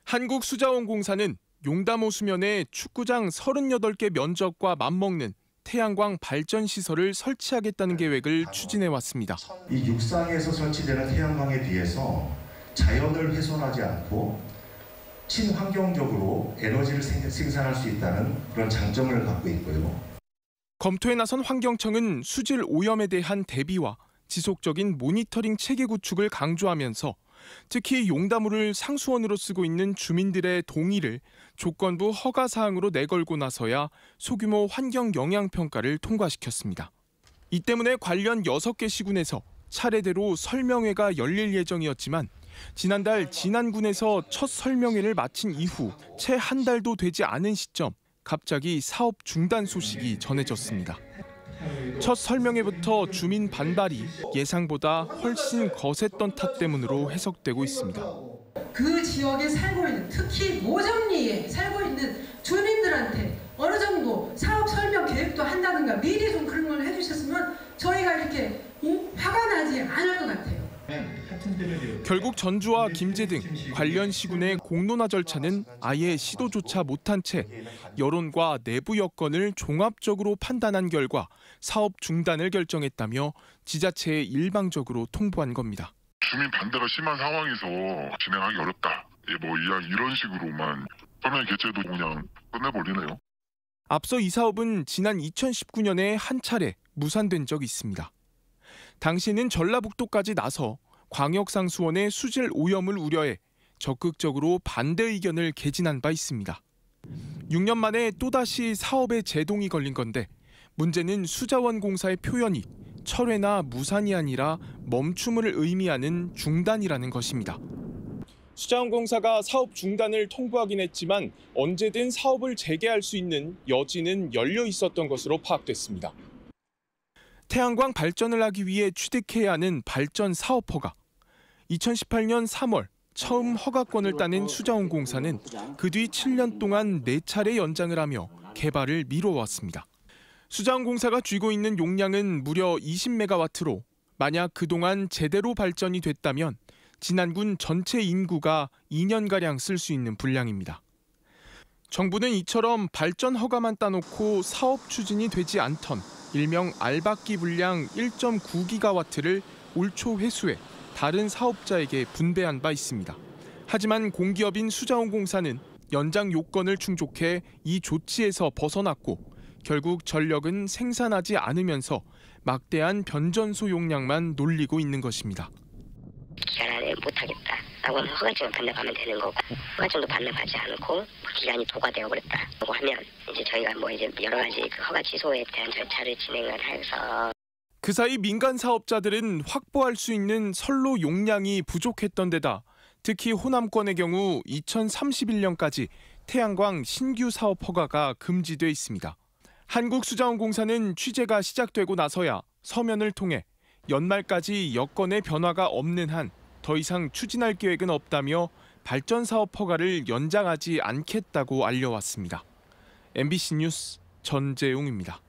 한국수자원공사는 용담호 수면에 축구장 38개 면적과 맞먹는 태양광 발전시설을 설치하겠다는 계획을 추진해왔습니다. 이 육상에서 설치되는 태양광에 비해서 자연을 훼손하지 않고 친환경적으로 에너지를 생산할 수 있다는 그런 장점을 갖고 있고요. 검토에 나선 환경청은 수질 오염에 대한 대비와 지속적인 모니터링 체계 구축을 강조하면서 특히 용담호를 상수원으로 쓰고 있는 주민들의 동의를 조건부 허가 사항으로 내걸고 나서야 소규모 환경 영향 평가를 통과시켰습니다. 이 때문에 관련 6개 시군에서 차례대로 설명회가 열릴 예정이었지만 지난달 진안군에서 첫 설명회를 마친 이후 채 한 달도 되지 않은 시점 갑자기 사업 중단 소식이 전해졌습니다. 첫 설명회부터 주민 반발이 예상보다 훨씬 거셌던 탓 때문으로 해석되고 있습니다. 그 지역에 살고 있는 특히 모정리에 살고 있는 주민들한테 어느 정도 사업 설명 계획도 한다든가 미리 좀 그런 걸 해주셨으면 저희가 이렇게 화가 나지 않을 것 같아요. 결국 전주와 김제 등 관련 시군의 공론화 절차는 아예 시도조차 못한 채 여론과 내부 여건을 종합적으로 판단한 결과 사업 중단을 결정했다며 지자체에 일방적으로 통보한 겁니다. 주민 반대가 심한 상황에서 진행하기 어렵다. 이런 식으로만 설명 개최도 그냥 끝내버리네요. 앞서 이 사업은 지난 2019년에 한 차례 무산된 적이 있습니다. 당시는 전라북도까지 나서 광역상수원의 수질 오염을 우려해 적극적으로 반대 의견을 개진한 바 있습니다. 6년 만에 또다시 사업에 제동이 걸린 건데 문제는 수자원공사의 표현이 철회나 무산이 아니라 멈춤을 의미하는 중단이라는 것입니다. 수자원공사가 사업 중단을 통보하긴 했지만 언제든 사업을 재개할 수 있는 여지는 열려 있었던 것으로 파악됐습니다. 태양광 발전을 하기 위해 취득해야 하는 발전 사업 허가. 2018년 3월 처음 허가권을 따낸 수자원공사는 그 뒤 7년 동안 4차례 연장을 하며 개발을 미뤄왔습니다. 수자원공사가 쥐고 있는 용량은 무려 20메가와트로 만약 그동안 제대로 발전이 됐다면 진안군 전체 인구가 2년가량 쓸 수 있는 분량입니다. 정부는 이처럼 발전 허가만 따놓고 사업 추진이 되지 않던 일명 알박기 분량 1.9기가와트를 올 초 회수해 다른 사업자에게 분배한 바 있습니다. 하지만 공기업인 수자원공사는 연장 요건을 충족해 이 조치에서 벗어났고 결국 전력은 생산하지 않으면서 막대한 변전소 용량만 놀리고 있는 것입니다. 기간 안에 못하겠다라고 하면 허가증을 반납하면 되는 거고 허가증도 반납하지 않고 기간이 도과되어 버렸다고 하면 이제 저희가 여러 가지 그 허가 취소에 대한 절차를 진행을 해서 그 사이 민간 사업자들은 확보할 수 있는 선로 용량이 부족했던 데다 특히 호남권의 경우 2031년까지 태양광 신규 사업 허가가 금지돼 있습니다. 한국수자원공사는 취재가 시작되고 나서야 서면을 통해 연말까지 여건의 변화가 없는 한 더 이상 추진할 계획은 없다며 발전 사업 허가를 연장하지 않겠다고 알려왔습니다. MBC 뉴스 전재웅입니다.